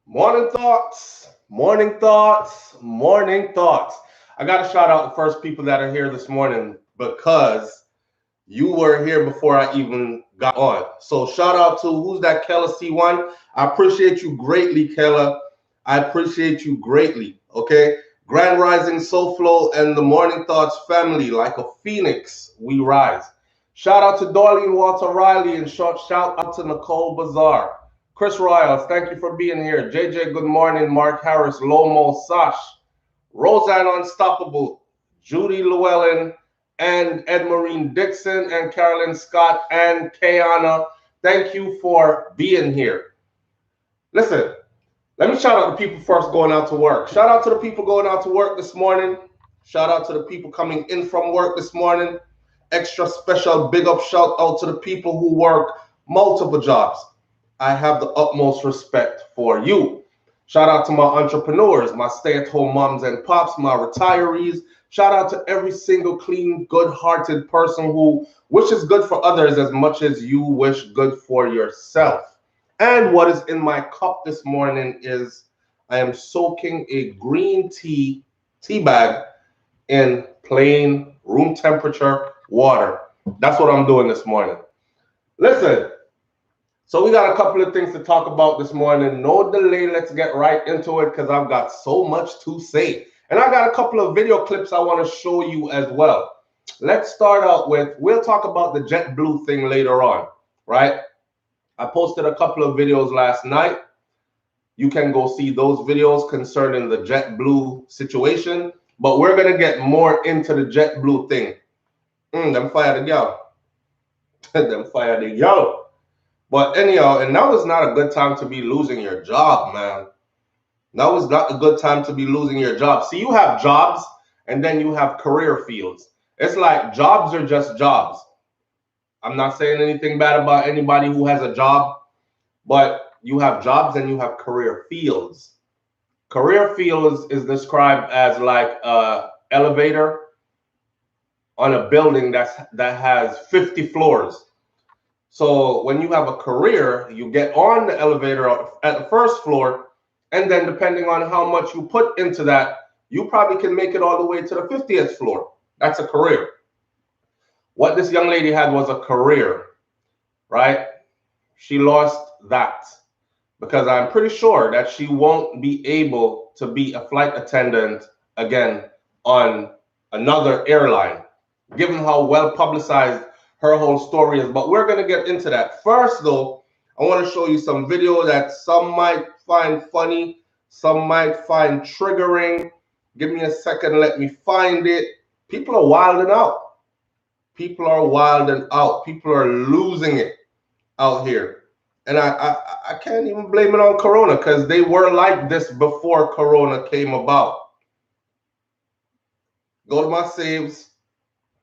Morning thoughts, morning thoughts, morning thoughts. I got to shout out the first people that are here this morning because you were here before I even got on. So shout out to who's that Kella C1. I appreciate you greatly, Kella. I appreciate you greatly. Okay. Grand Rising Soul Flow and the Morning Thoughts family, like a phoenix, we rise. Shout out to Darlene Walter Riley and shout out to Nicole Bazar. Chris Royals, thank you for being here. JJ, good morning. Mark Harris, Lomo, Sash, Roseanne Unstoppable, Judy Llewellyn, and Ed Marine Dixon, and Carolyn Scott, and Kayana. Thank you for being here. Listen, let me shout out the people first going out to work. Shout out to the people going out to work this morning. Shout out to the people coming in from work this morning. Extra special big up shout out to the people who work multiple jobs. I have the utmost respect for you. Shout out to my entrepreneurs, my stay-at-home moms and pops, my retirees. Shout out to every single clean, good-hearted person who wishes good for others as much as you wish good for yourself. And what is in my cup this morning is I am soaking a green tea bag in plain room temperature water. That's what I'm doing this morning. Listen, so we got a couple of things to talk about this morning. No delay, let's get right into it because I've got so much to say. And I got a couple of video clips I want to show you as well. Let's start out with, we'll talk about the Jetblue thing later on, right? I posted a couple of videos last night. You can go see those videos concerning the Jetblue situation. But we're going to get more into the Jetblue thing. Them fire the girl. Them fire the girl. But anyhow, and now is not a good time to be losing your job, man. Now is not a good time to be losing your job. See, you have jobs and then you have career fields. It's like jobs are just jobs. I'm not saying anything bad about anybody who has a job, but you have jobs and you have career fields. Career fields is described as like an elevator on a building that has 50 floors. So when you have a career, you get on the elevator at the first floor, and then depending on how much you put into that, you probably can make it all the way to the 50th floor. That's a career. What this young lady had was a career, right? She lost that because I'm pretty sure that she won't be able to be a flight attendant again on another airline, given how well publicized her whole story is. But we're going to get into that. First, though, I want to show you some video that some might find funny, some might find triggering. Give me a second. Let me find it. People are wilding out. People are wilding out. People are losing it out here. And I can't even blame it on Corona because they were like this before Corona came about. Go to my saves.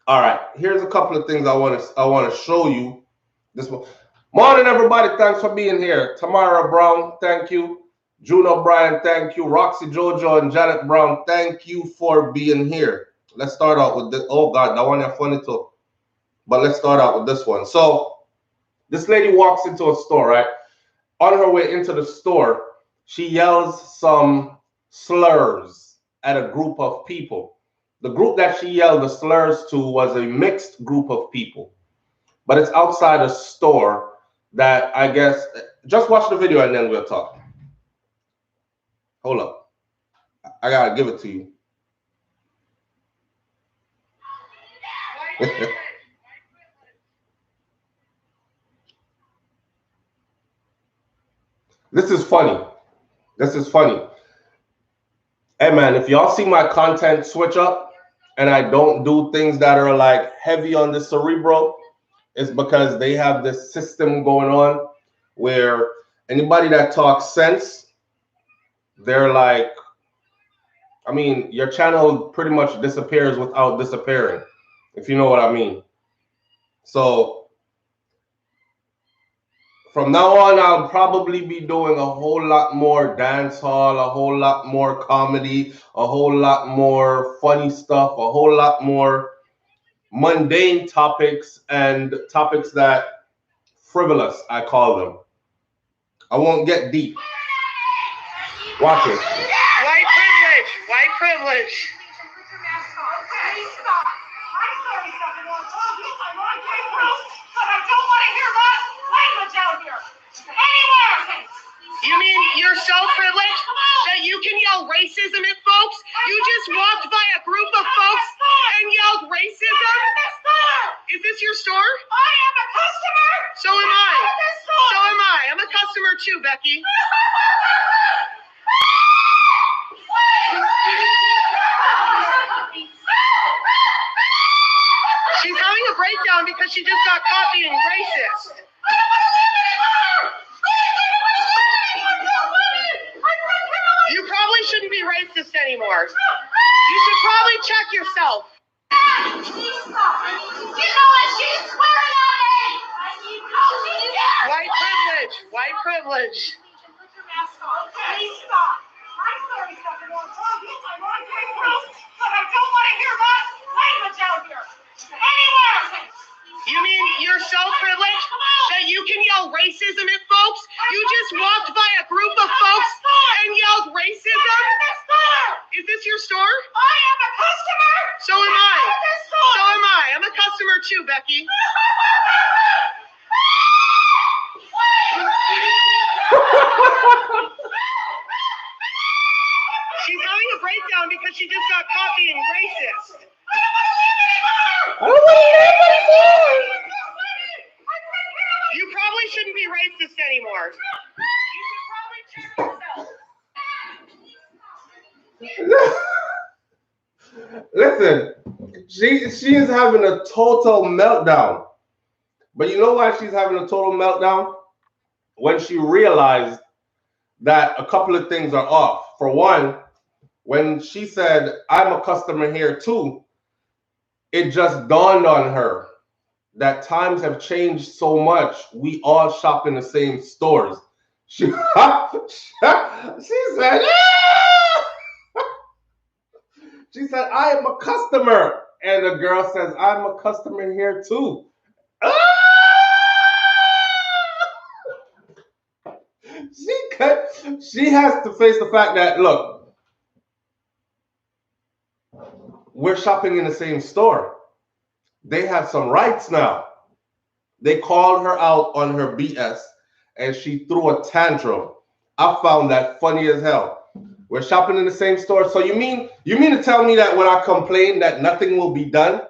All right, here's a couple of things I want to show you. This one. Morning, everybody. Thanks for being here. Tamara Brown, thank you. Juno Bryan, thank you. Roxy Jojo and Janet Brown, thank you for being here. Let's start out with this. Oh God, that one is funny too. But let's start out with this one. So this lady walks into a store, right? On her way into the store, she yells some slurs at a group of people. The group that she yelled the slurs to was a mixed group of people. But it's outside a store that I guess, just watch the video and then we'll talk. Hold up. I got to give it to you. This is funny. This is funny. Hey man, if y'all see my content switch up and I don't do things that are like heavy on the cerebral, it's because they have this system going on where anybody that talks sense, they're like, I mean, your channel pretty much disappears without disappearing, if you know what I mean. So from now on, I'll probably be doing a whole lot more dance hall, a whole lot more comedy, a whole lot more funny stuff, a whole lot more mundane topics and topics frivolous, I call them. I won't get deep. Watch it. White privilege. White privilege. Please stop. I'm sorry, Captain Wong. I'm on Jetblue, but I don't want to hear that language out here. Anywhere. You mean you're so privileged that you can yell racism at folks? You just walked by a group of folks and yelled racism? Is this your store? I am a customer. So am I. Of this store. So am I. I'm a customer too, Becky. She's having a breakdown because she just got caught being racist. You probably shouldn't be racist anymore. You should probably check yourself. You know what? She's swearing at me. White privilege. White privilege. Please stop. I'm sorry, Captain Wong. I'm on Jetblue, but I don't want to hear that language out here. Anywhere. You mean you're so privileged that you can yell racism at folks? You just walked by a group of folks and yelled racism? Is this your store? I am a customer. So am I. Of this store. So am I. I'm a customer too, Becky. She's having a breakdown because she just got caught being racist. I don't want to hear anymore. You probably shouldn't be racist anymore. You should probably check yourself. Listen, she is having a total meltdown. But you know why she's having a total meltdown? When she realized that a couple of things are off. For one, when she said, I'm a customer here too, it just dawned on her that times have changed so much. We all shop in the same stores. She said, she said, I am a customer. And the girl says, I'm a customer here too. She has to face the fact that, look, we're shopping in the same store. They have some rights now. They called her out on her BS and she threw a tantrum. I found that funny as hell. We're shopping in the same store. So you mean to tell me that when I complain that nothing will be done?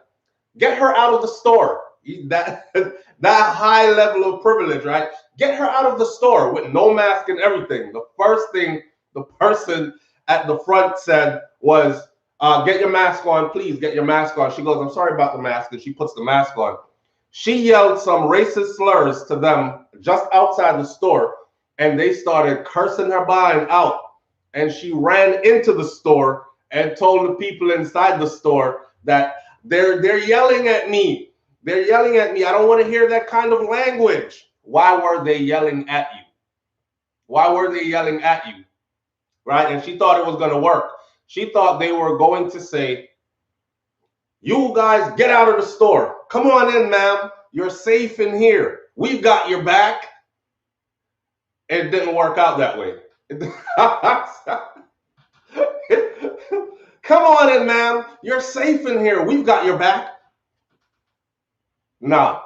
Get her out of the store. That high level of privilege, right? Get her out of the store with no mask and everything. The first thing the person at the front said was, get your mask on, please, get your mask on. She goes, I'm sorry about the mask, and she puts the mask on. She yelled some racist slurs to them just outside the store, and they started cursing her behind out. And she ran into the store and told the people inside the store that they're yelling at me. They're yelling at me. I don't want to hear that kind of language. Why were they yelling at you? Why were they yelling at you? Right? And she thought it was going to work. She thought they were going to say, you guys get out of the store. Come on in, ma'am. You're safe in here. We've got your back. It didn't work out that way. Come on in, ma'am. You're safe in here. We've got your back. Nah.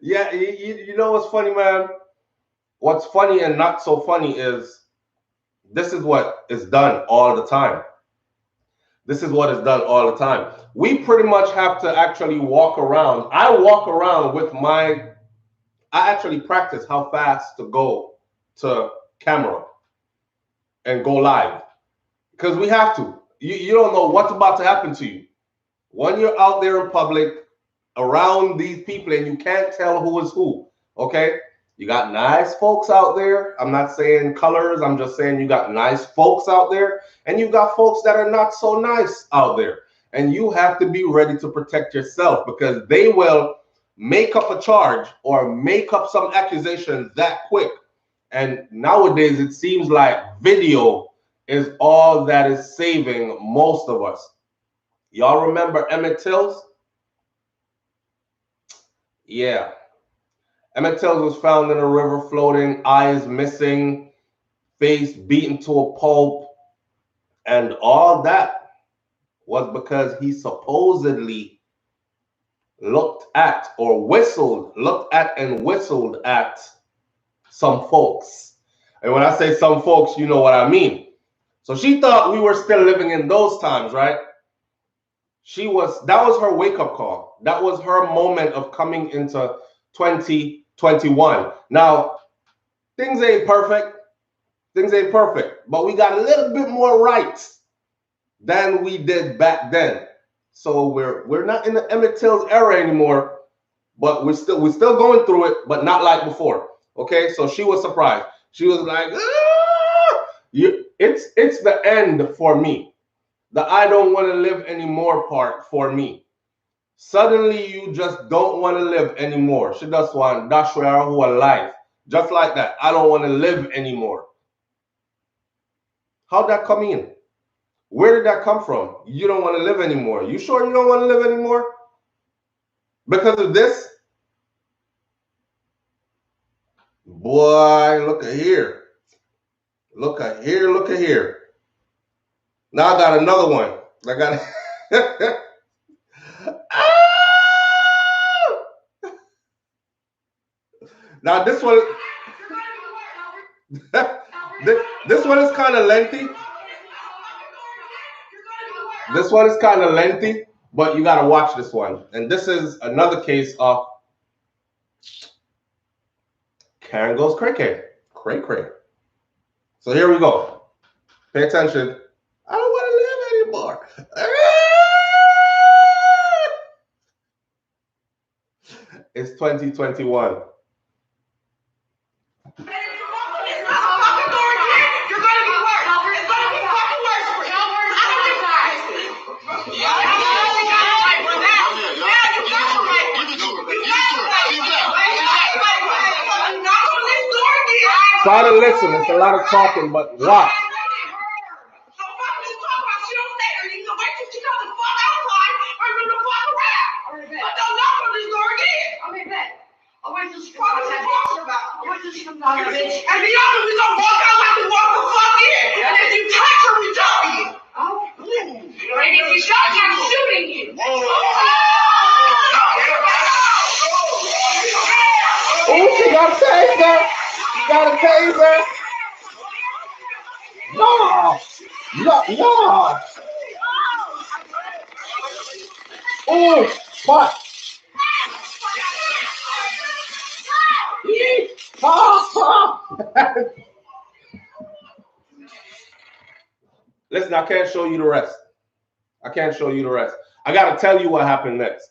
Yeah, you know what's funny, man? What's funny and not so funny is this is what is done all the time. This is what is done all the time. We pretty much have to actually walk around. I walk around with I actually practice how fast to go to camera and go live. Because we have to. You don't know what's about to happen to you. When you're out there in public around these people and you can't tell who is who, okay? You got nice folks out there. I'm not saying colors. I'm just saying you got nice folks out there. And you got folks that are not so nice out there. And you have to be ready to protect yourself because they will make up a charge or make up some accusation that quick. And nowadays, it seems like video is all that is saving most of us. Y'all remember Emmett Tills? Yeah. Emmett Till was found in a river floating, eyes missing, face beaten to a pulp, and all that was because he supposedly looked at and whistled at some folks. And when I say some folks, you know what I mean. So she thought we were still living in those times, right? That was her wake-up call. That was her moment of coming into 2021. Now, things ain't perfect. But we got a little bit more rights than we did back then. So we're not in the Emmett Till's era anymore, but we're still going through it, but not like before. Okay, so she was surprised. She was like, it's the end for me. The I don't want to live anymore part for me. Suddenly you just don't want to live anymore. She just want dash her whole life. Just like that. I don't want to live anymore. How'd that come in? Where did that come from? You don't want to live anymore. You sure you don't want to live anymore? Because of this? Boy, look at here. Look at here. Now I got another one. I got Now this one this one is kind of lengthy. This one is kind of lengthy, but you got to watch this one. And this is another case of Karen goes cray. So here we go. Pay attention. I don't want to live anymore. It's 2021. Try to listen. It's a lot of talking, but watch. Oh, she got a taser. She got a taser. No. Oh, what? Listen, I can't show you the rest. I gotta tell you what happened next.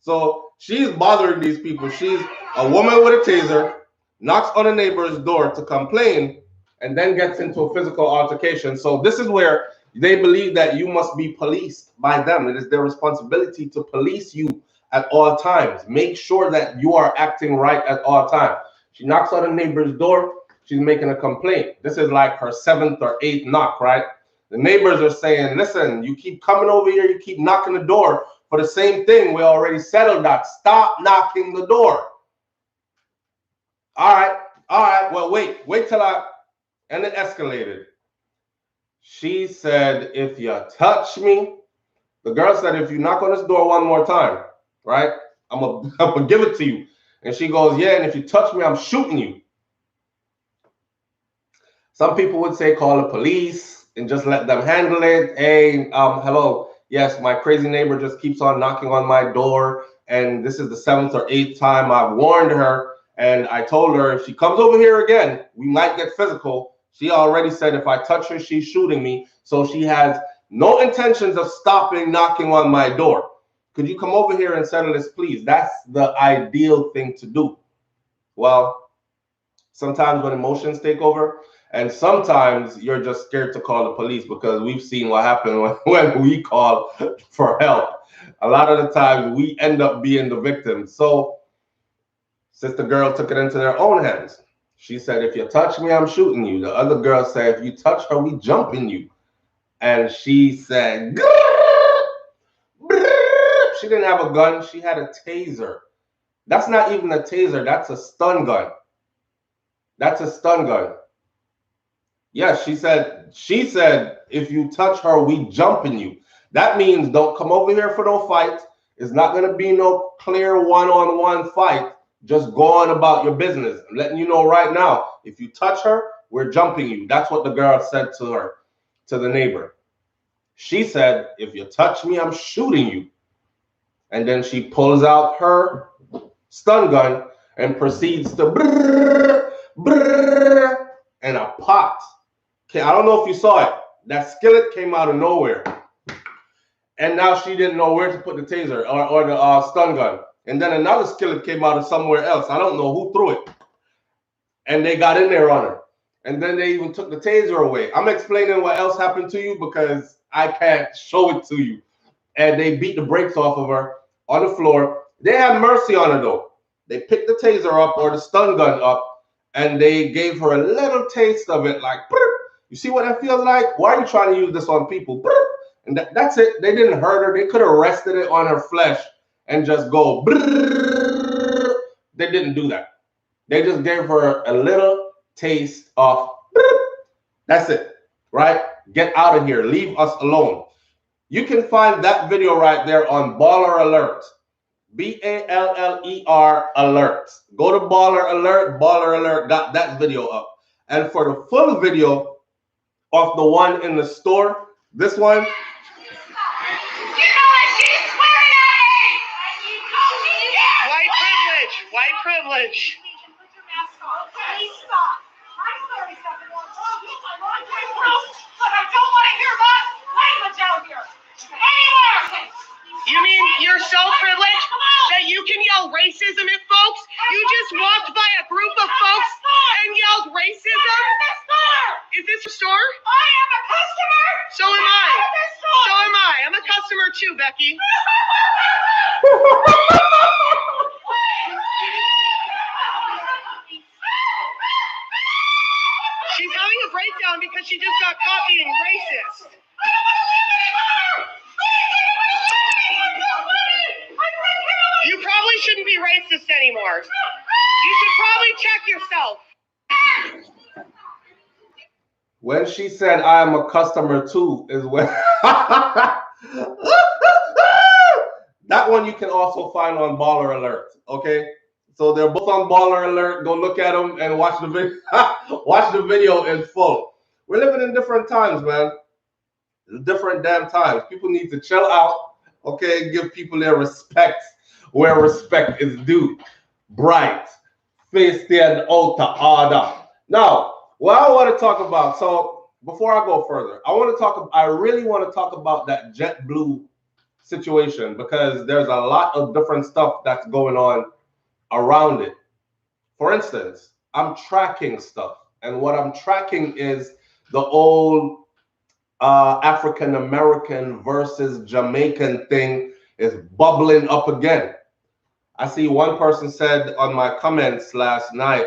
So she's bothering these people. She's a woman with a taser, knocks on a neighbor's door to complain, and then gets into a physical altercation. So this is where they believe that you must be policed by them. It is their responsibility to police you at all times. Make sure that you are acting right at all times. She knocks on a neighbor's door. She's making a complaint. This is like her 7th or 8th knock, right? The neighbors are saying, listen, you keep coming over here, you keep knocking the door for the same thing. We already settled that. Stop knocking the door. All right. Well, wait till and it escalated. She said, if you touch me, the girl said, if you knock on this door one more time, right, I'm gonna give it to you. And she goes, yeah, and if you touch me, I'm shooting you. Some people would say call the police and just let them handle it. Hey, hello. Yes, my crazy neighbor just keeps on knocking on my door, and this is the 7th or 8th time I've warned her, and I told her if she comes over here again, we might get physical. She already said if I touch her, she's shooting me, so she has no intentions of stopping knocking on my door. Could you come over here and settle this, please? That's the ideal thing to do. Well, sometimes when emotions take over, and sometimes you're just scared to call the police, because we've seen what happened when we call for help. A lot of the times we end up being the victim. So sister girl took it into their own hands. She said, if you touch me, I'm shooting you. The other girl said, if you touch her, we jumping you. And she said, grrr, grrr. she didn't have a gun. She had a taser. That's not even a taser. That's a stun gun. That's a stun gun. Yes, she said, if you touch her, we jumping you. That means don't come over here for no fight. It's not going to be no clear one-on-one fight. Just go on about your business. I'm letting you know right now, if you touch her, we're jumping you. That's what the girl said to her, to the neighbor. She said, if you touch me, I'm shooting you. And then she pulls out her stun gun and proceeds to brrr, brrr, and a pot. Okay, I don't know if you saw it. That skillet came out of nowhere. And now she didn't know where to put the taser or the stun gun. And then another skillet came out of somewhere else. I don't know who threw it. And they got in there on her. And then they even took the taser away. I'm explaining what else happened to you because I can't show it to you. And they beat the brakes off of her on the floor. They had mercy on her though. They picked the taser up or the stun gun up and they gave her a little taste of it like, you see what that feels like? Why are you trying to use this on people? And that's it. They didn't hurt her. They could have rested it on her flesh and just go. They didn't do that. They just gave her a little taste of. That's it, right? Get out of here. Leave us alone. You can find that video right there on Baller Alert. BALLER Alert. Go to Baller Alert. Baller Alert got that video up. And for the full video of the one in the store, this one. White privilege. Put your mask on. Please stop. I'm sorry, something wrong. I'm on my roof, but I don't want to hear that language out here. Anywhere. You mean you're so privileged that you can yell racism at folks? You just walked by a group of folks and yelled racism? Is this a store? I am a customer. So am I. So am I. I'm a customer too, Becky. She's having a breakdown because she just got caught being racist. You probably shouldn't be racist anymore. You should probably check yourself. When she said, I am a customer too, is when. That one you can also find on Baller Alert, okay? So they're both on Baller Alert. Go look at them and watch the video. Watch the video in full. We're living in different times, man. Different damn times. People need to chill out, okay? Give people their respect where respect is due. Bright, face stand out to order. Now, what I want to talk about. So before I go further, I really want to talk about that Jetblue situation because there's a lot of different stuff that's going on around it. For instance, I'm tracking stuff, and what I'm tracking is the old African American versus Jamaican thing is bubbling up again. I see one person said on my comments last night,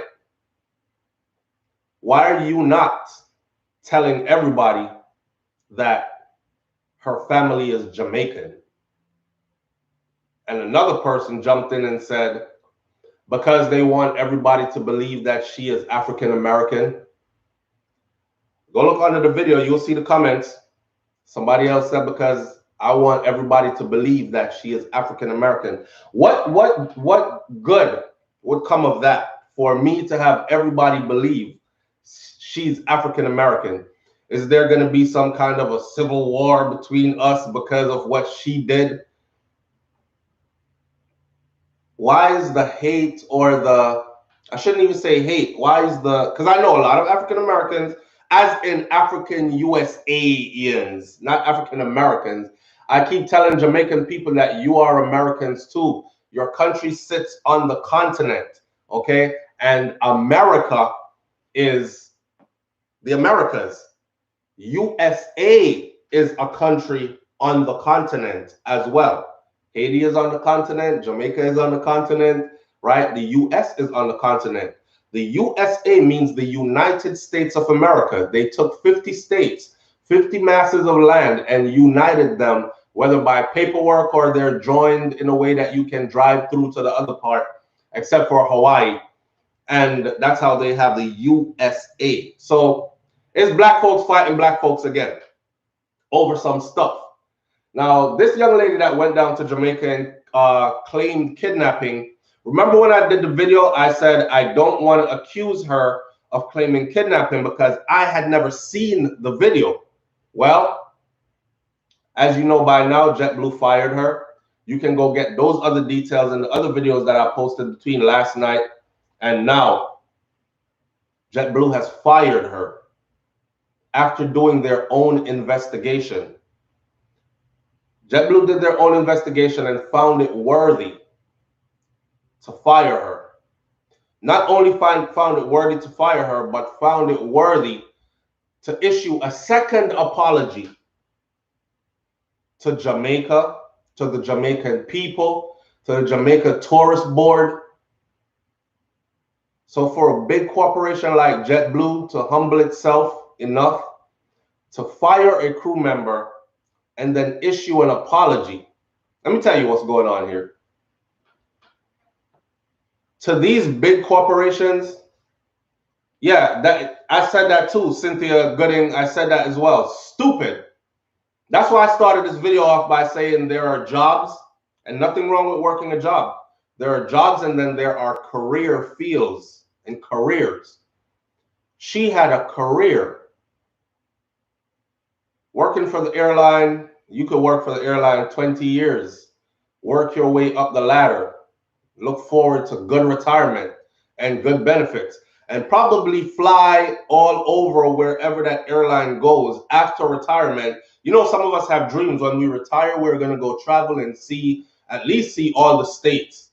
why are you not telling everybody that her family is Jamaican? And another person jumped in and said, because they want everybody to believe that she is African American. Go look under the video, you'll see the comments. Somebody else said, because I want everybody to believe that she is African American. What good would come of that for me to have everybody believe she's African American? Is there going to be some kind of a civil war between us because of what she did? Why is the hate or the, I shouldn't even say hate. Why is the, because I know a lot of African Americans, as in African USAians, not African Americans. I keep telling Jamaican people that you are Americans too. Your country sits on the continent, okay? And America is the Americas. USA is a country on the continent as well. Haiti is on the continent, Jamaica is on the continent, right? The US is on the continent. The USA means the United States of America. They took 50 states, 50 masses of land and united them whether by paperwork or they're joined in a way that you can drive through to the other part, except for Hawaii. And that's how they have the USA. So it's black folks fighting black folks again over some stuff. Now, this young lady that went down to Jamaica and claimed kidnapping, remember when I did the video, I said I don't want to accuse her of claiming kidnapping because I had never seen the video. Well, as you know by now, JetBlue fired her. You can go get those other details in the other videos that I posted between last night and now. JetBlue has fired her after doing their own investigation. JetBlue did their own investigation and found it worthy to fire her. Not only found it worthy to fire her, but found it worthy to issue a second apology to Jamaica, to the Jamaican people, to the Jamaica Tourist Board. So for a big corporation like JetBlue to humble itself enough to fire a crew member and then issue an apology. Let me tell you what's going on here. To these big corporations, yeah, that I said that too, Cynthia Gooding, I said that as well. Stupid. That's why I started this video off by saying there are jobs, and nothing wrong with working a job. There are jobs and then there are career fields and careers. She had a career. Working for the airline, you could work for the airline 20 years, work your way up the ladder, look forward to good retirement and good benefits, and probably fly all over wherever that airline goes after retirement. You know, some of us have dreams when we retire, we're going to go travel and at least see all the states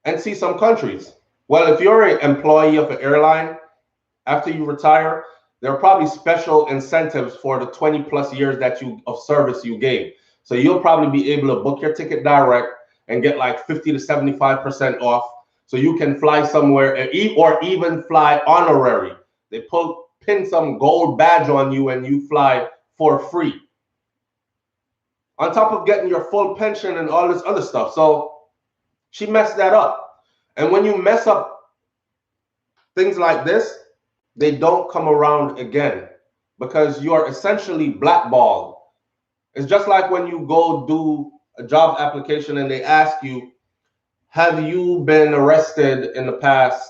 and see some countries. Well, if you're an employee of an airline, after you retire, there are probably special incentives for the 20 plus years of service you gave. So you'll probably be able to book your ticket direct and get like 50 to 75% off. So you can fly somewhere or even fly honorary. They pin some gold badge on you and you fly for free. On top of getting your full pension and all this other stuff. So she messed that up. And when you mess up things like this, they don't come around again because you are essentially blackballed. It's just like when you go do a job application and they ask you, have you been arrested in the past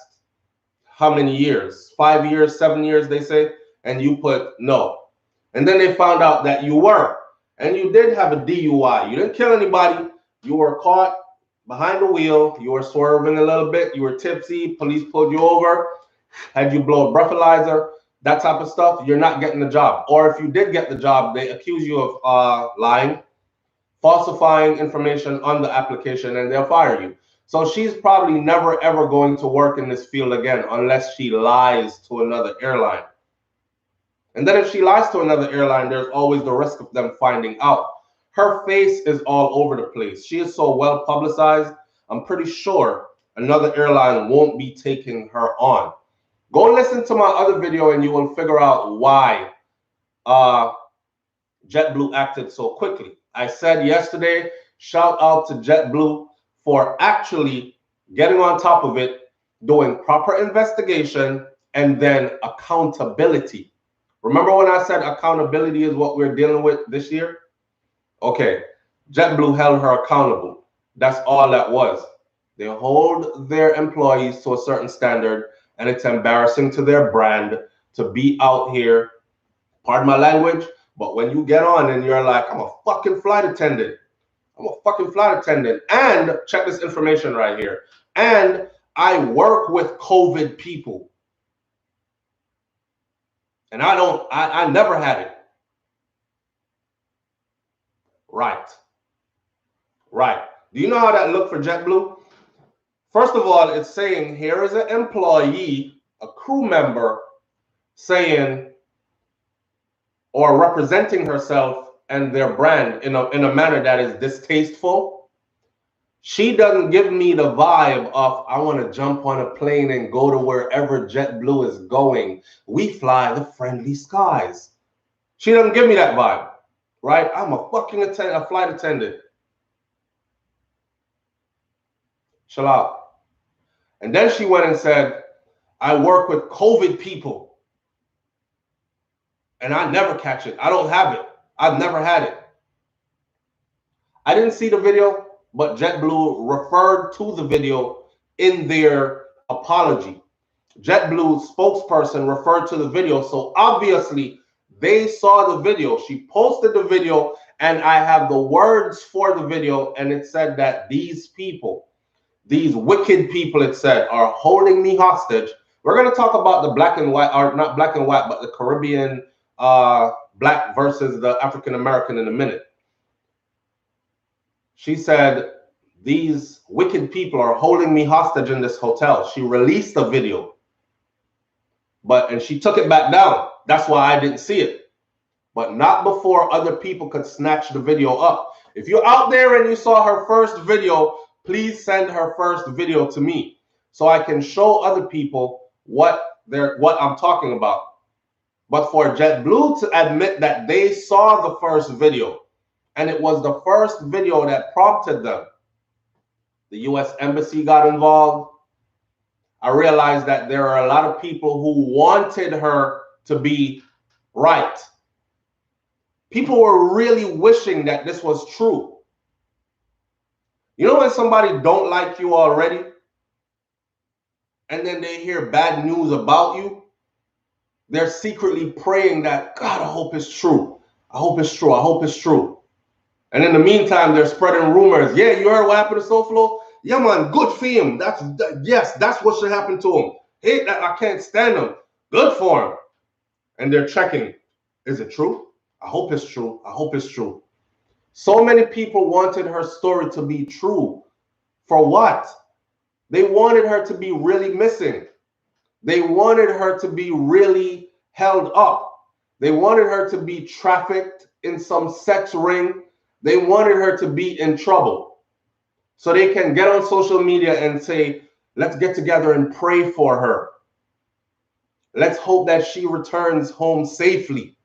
how many years? 5 years, 7 years, they say, and you put no. And then they found out that you were, and you did have a DUI. You didn't kill anybody. You were caught behind the wheel. You were swerving a little bit. You were tipsy. Police pulled you over. Had you blow a breathalyzer, that type of stuff, you're not getting the job. Or if you did get the job, they accuse you of lying, falsifying information on the application, and they'll fire you. So she's probably never, ever going to work in this field again unless she lies to another airline. And then if she lies to another airline, there's always the risk of them finding out. Her face is all over the place. She is so well publicized, I'm pretty sure another airline won't be taking her on. Go listen to my other video and you will figure out why JetBlue acted so quickly. I said yesterday, shout out to JetBlue for actually getting on top of it, doing proper investigation, and then accountability. Remember when I said accountability is what we're dealing with this year? Okay, JetBlue held her accountable. That's all that was. They hold their employees to a certain standard, and it's embarrassing to their brand to be out here, pardon my language, but when you get on and you're like, I'm a fucking flight attendant. I'm a fucking flight attendant. And check this information right here. And I work with COVID people. And I never had it. Right. Do you know how that looked for JetBlue? First of all, it's saying here is an employee, a crew member, saying or representing herself and their brand in a manner that is distasteful. She doesn't give me the vibe of, I want to jump on a plane and go to wherever JetBlue is going. We fly the friendly skies. She doesn't give me that vibe. right? I'm a fucking a flight attendant. Chill out. And then she went and said, I work with COVID people. And I never catch it. I don't have it. I've never had it. I didn't see the video, but Jetblue referred to the video in their apology. JetBlue's spokesperson referred to the video, so obviously they saw the video. She posted the video, and I have the words for the video, and it said that these people, these wicked people, it said, are holding me hostage. We're going to talk about the black and white, or not black and white, but the Caribbean black versus the African American in a minute. She said, these wicked people are holding me hostage in this hotel. She released the video. And she took it back down. That's why I didn't see it. But not before other people could snatch the video up. If you're out there and you saw her first video, please send her first video to me so I can show other people what I'm talking about. But for JetBlue to admit that they saw the first video and it was the first video that prompted them, the U.S. Embassy got involved. I realized that there are a lot of people who wanted her to be right. People were really wishing that this was true. You know when somebody don't like you already, and then they hear bad news about you, they're secretly praying that, God, I hope it's true. I hope it's true. I hope it's true. And in the meantime, they're spreading rumors. Yeah, you heard what happened to SoFlo? Yeah, man, good for him. Yes, that's what should happen to him. Hate that, I can't stand him. Good for him. And they're checking. Is it true? I hope it's true. I hope it's true. So many people wanted her story to be true. For what? They wanted her to be really missing. They wanted her to be really held up. They wanted her to be trafficked in some sex ring. They wanted her to be in trouble. So they can get on social media and say, let's get together and pray for her. Let's hope that she returns home safely.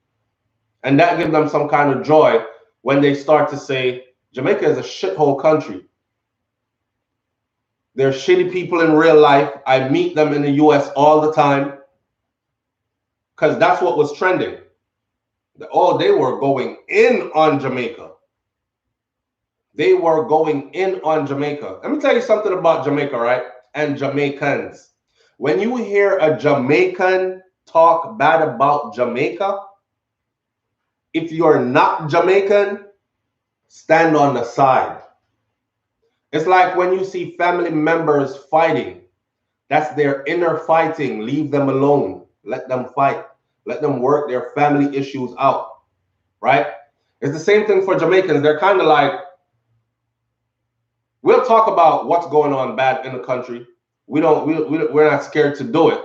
And that gives them some kind of joy when they start to say, Jamaica is a shithole country. They're shitty people in real life. I meet them in the US all the time. Because that's what was trending. Oh, they were going in on Jamaica. They were going in on Jamaica. Let me tell you something about Jamaica, right? And Jamaicans. When you hear a Jamaican talk bad about Jamaica, if you're not Jamaican, stand on the side. It's like when you see family members fighting. That's their inner fighting. Leave them alone. Let them fight. Let them work their family issues out, right? It's the same thing for Jamaicans. They're kind of like, we'll talk about what's going on bad in the country. We're not scared to do it.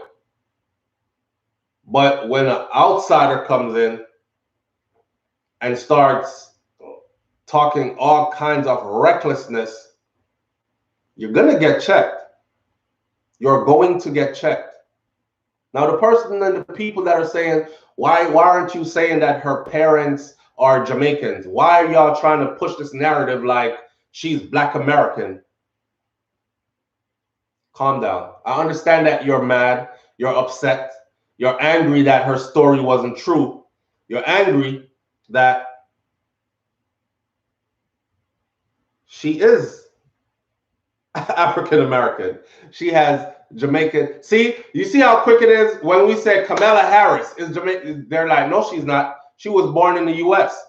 But when an outsider comes in and starts talking all kinds of recklessness, you're going to get checked. You're going to get checked. Now, the person and the people that are saying, why aren't you saying that her parents are Jamaicans? Why are y'all trying to push this narrative like she's Black American? Calm down. I understand that you're mad, you're upset, you're angry that her story wasn't true. You're angry that she is African American. She has Jamaican. See, you see how quick it is when we say Kamala Harris is Jamaican. They're like, no, she's not. She was born in the U.S.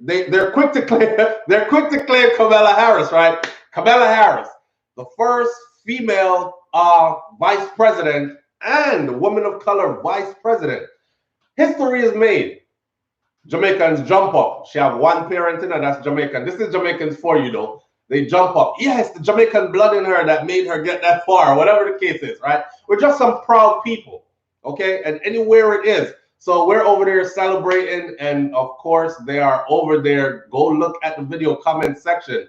They're quick to claim. They're quick to claim Kamala Harris, right? Kamala Harris, the first female vice president and woman of color vice president. History is made. Jamaicans jump up. She have one parent in her, that's Jamaican. This is Jamaicans for you, though. They jump up. Yes, the Jamaican blood in her that made her get that far, whatever the case is, right? We're just some proud people, okay? And anywhere it is. So we're over there celebrating, and of course, they are over there. Go look at the video comment section.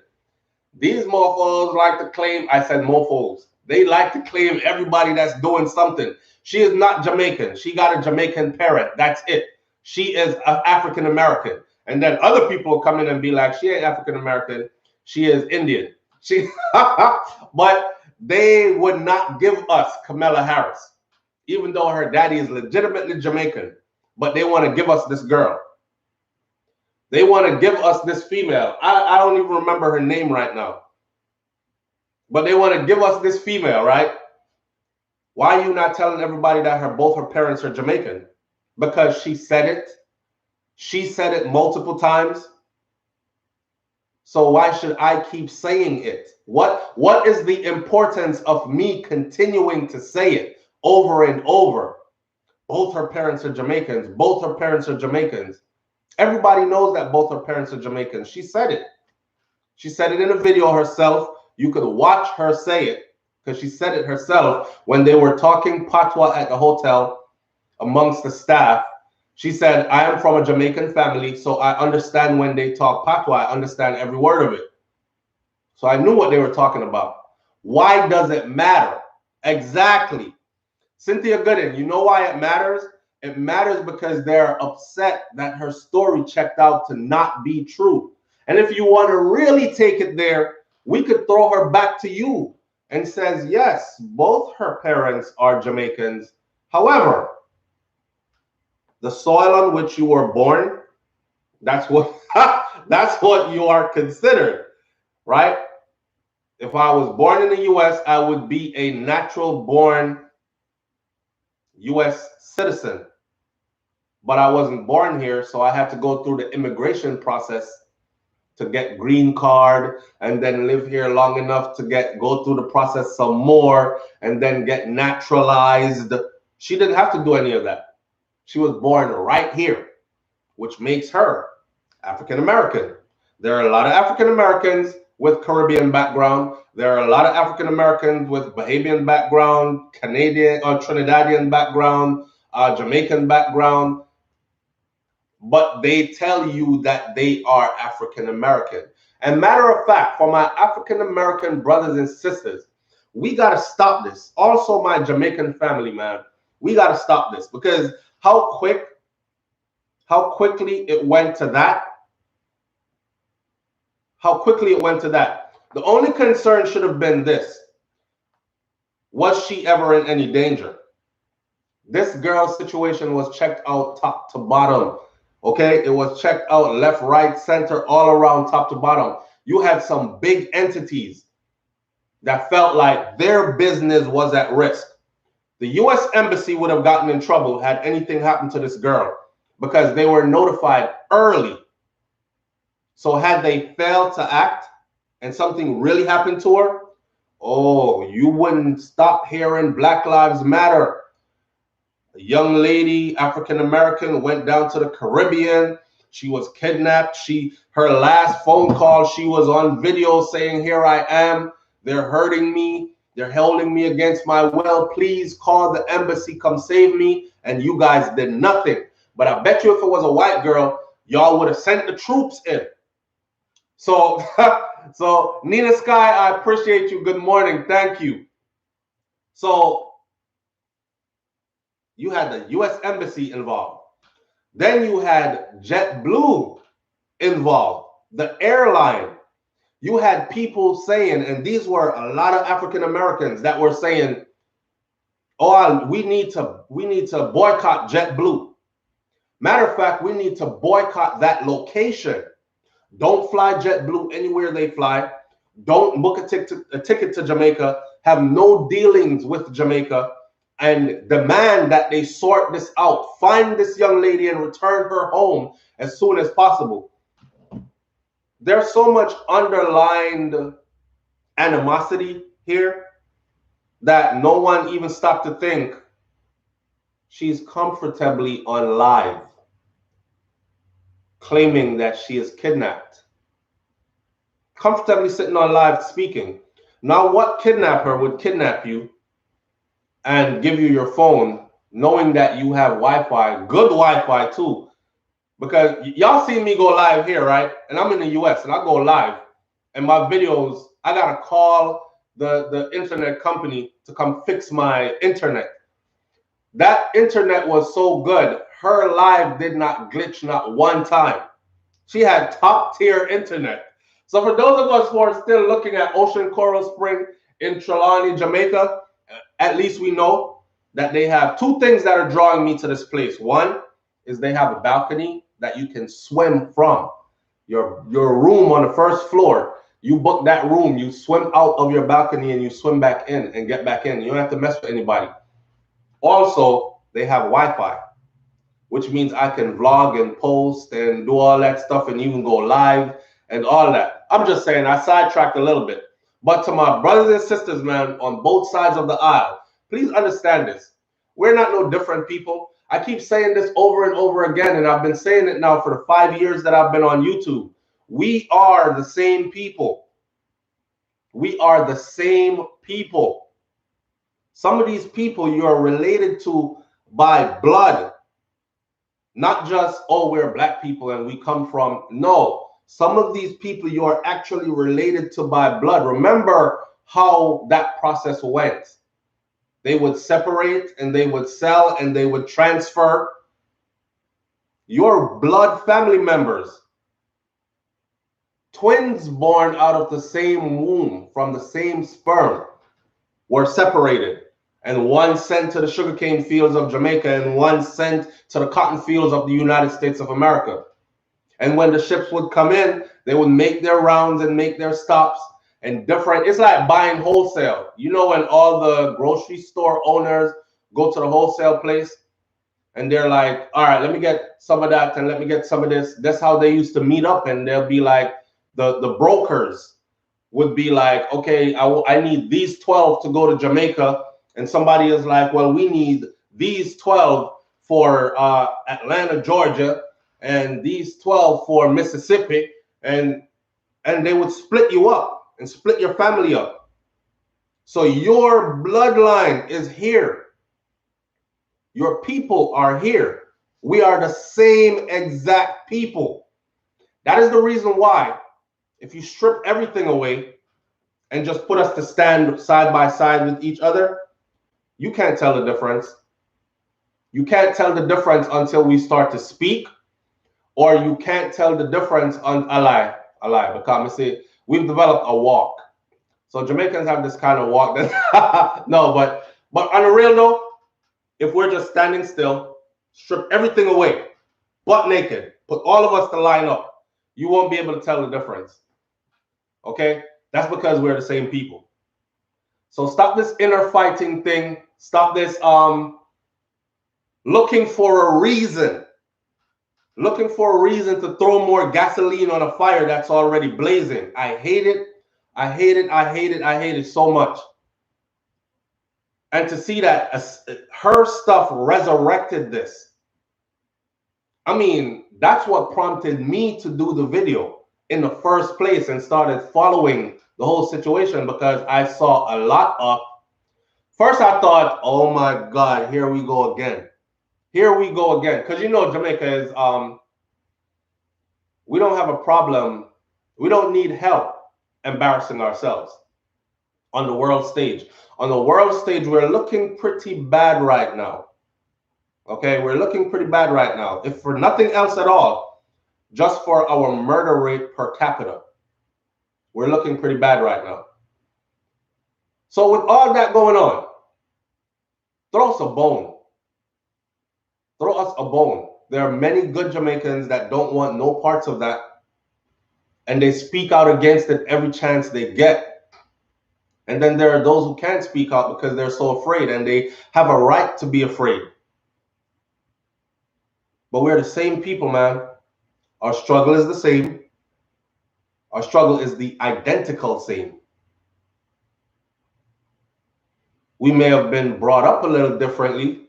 These mofos like to claim, I said mofos. They like to claim everybody that's doing something. She is not Jamaican. She got a Jamaican parent. That's it. She is African American. And then other people come in and be like, she ain't African American, she is Indian. She, but they would not give us Kamala Harris, even though her daddy is legitimately Jamaican. But they want to give us this girl. They want to give us this female. I don't even remember her name right now. But they want to give us this female, right? Why are you not telling everybody that both her parents are Jamaican? Because she said it. She said it multiple times. So why should I keep saying it? What is the importance of me continuing to say it over and over? Both her parents are Jamaicans. Both her parents are Jamaicans. Everybody knows that both her parents are Jamaicans. She said it. She said it in a video herself. You could watch her say it because she said it herself when they were talking patois at the hotel amongst the staff. She said, I am from a Jamaican family, so I understand when they talk patois. I understand every word of it. So I knew what they were talking about. Why does it matter? Exactly. Cynthia Gooden, you know why it matters? It matters because they're upset that her story checked out to not be true. And if you want to really take it there, we could throw her back to you and says, yes, both her parents are Jamaicans. However, the soil on which you were born, that's what that's what you are considered, right? If I was born in the US, I would be a natural born US citizen. But I wasn't born here, so I had to go through the immigration process to get green card and then live here long enough to go through the process some more and then get naturalized. She didn't have to do any of that. She was born right here, which makes her African American. There are a lot of African Americans with Caribbean background. There are a lot of African Americans with Bahamian background, Canadian or Trinidadian background, Jamaican background. But they tell you that they are African American. And matter of fact, for my African American brothers and sisters, we got to stop this. Also, my Jamaican family, man, we got to stop this because how quickly it went to that. How quickly it went to that. The only concern should have been this. Was she ever in any danger? This girl's situation was checked out top to bottom. Okay, it was checked out left, right, center, all around, top to bottom. You had some big entities that felt like their business was at risk. The U.S. Embassy would have gotten in trouble had anything happened to this girl because they were notified early. So had they failed to act and something really happened to her, oh, you wouldn't stop hearing Black Lives Matter. A young lady, African American, went down to the Caribbean. She was kidnapped. Her last phone call, she was on video saying, here I am. They're hurting me. They're holding me against my will. Please call the embassy, come save me. And you guys did nothing. But I bet you if it was a white girl, y'all would have sent the troops in. So, so Nina Sky, I appreciate you. Good morning. Thank you. So you had the U.S. Embassy involved. Then you had Jetblue involved, the airline. You had people saying, and these were a lot of African Americans that were saying, oh, we need to boycott Jetblue. Matter of fact, we need to boycott that location. Don't fly Jetblue anywhere they fly. Don't book a ticket to Jamaica. Have no dealings with Jamaica. And demand that they sort this out. Find this young lady and return her home as soon as possible. There's so much underlined animosity here that no one even stopped to think she's comfortably on live, claiming that she is kidnapped. Comfortably sitting on live speaking. Now, what kidnapper would kidnap you and give you your phone, knowing that you have Wi-Fi, good Wi-Fi too? Because y'all see me go live here, right? And I'm in the US and I go live. And my videos, I got to call the internet company to come fix my internet. That internet was so good, her live did not glitch not one time. She had top tier internet. So for those of us who are still looking at Ocean Coral Spring in Trelawney, Jamaica, at least we know that they have two things that are drawing me to this place. One is they have a balcony that you can swim from. Your room on the first floor, you book that room, you swim out of your balcony and you swim back in and get back in. You don't have to mess with anybody. Also, they have Wi-Fi, which means I can vlog and post and do all that stuff and even go live and all that. I'm just saying, I sidetracked a little bit. But to my brothers and sisters, man, on both sides of the aisle, please understand this. We're not no different people. I keep saying this over and over again, and I've been saying it now for the 5 years that I've been on YouTube. We are the same people. We are the same people. Some of these people you are related to by blood. Not just, oh, we're black people and we come from. No, some of these people you are actually related to by blood. Remember how that process went. They would separate and they would sell and they would transfer. Your blood family members, twins born out of the same womb from the same sperm, were separated. And one sent to the sugarcane fields of Jamaica and one sent to the cotton fields of the United States of America. And when the ships would come in, they would make their rounds and make their stops and different. It's like buying wholesale. You know, when all the grocery store owners go to the wholesale place and they're like, all right, let me get some of that and let me get some of this. That's how they used to meet up. And they'll be like, the brokers would be like, okay, I need these 12 to go to Jamaica. And somebody is like, well, we need these 12 for Atlanta, Georgia, and these 12 for Mississippi. And they would split you up and split your family up. So your bloodline is here. Your people are here. We are the same exact people. That is the reason why, if you strip everything away and just put us to stand side by side with each other, you can't tell the difference. You can't tell the difference until we start to speak, or you can't tell the difference on a lie, because I say we've developed a walk. So Jamaicans have this kind of walk that no, but on a real note, if we're just standing still, strip everything away, butt naked, put all of us to line up, you won't be able to tell the difference. Okay? That's because we're the same people. So stop this inner fighting thing. Stop this looking for a reason. Looking for a reason to throw more gasoline on a fire that's already blazing. I hate it. I hate it. I hate it. I hate it so much. And to see that her stuff resurrected this. I mean, that's what prompted me to do the video in the first place and started following the whole situation, because I saw a lot of. First, I thought, oh my God, here we go again. Here we go again. Because you know, Jamaica is, we don't have a problem. We don't need help embarrassing ourselves on the world stage. On the world stage, we're looking pretty bad right now. Okay, we're looking pretty bad right now. If for nothing else at all, just for our murder rate per capita, we're looking pretty bad right now. So with all that going on, throw us a bone. Throw us a bone. There are many good Jamaicans that don't want no parts of that, and they speak out against it every chance they get. And then there are those who can't speak out because they're so afraid, and they have a right to be afraid. But we're the same people, man. Our struggle is the same. Our struggle is the identical same. We may have been brought up a little differently,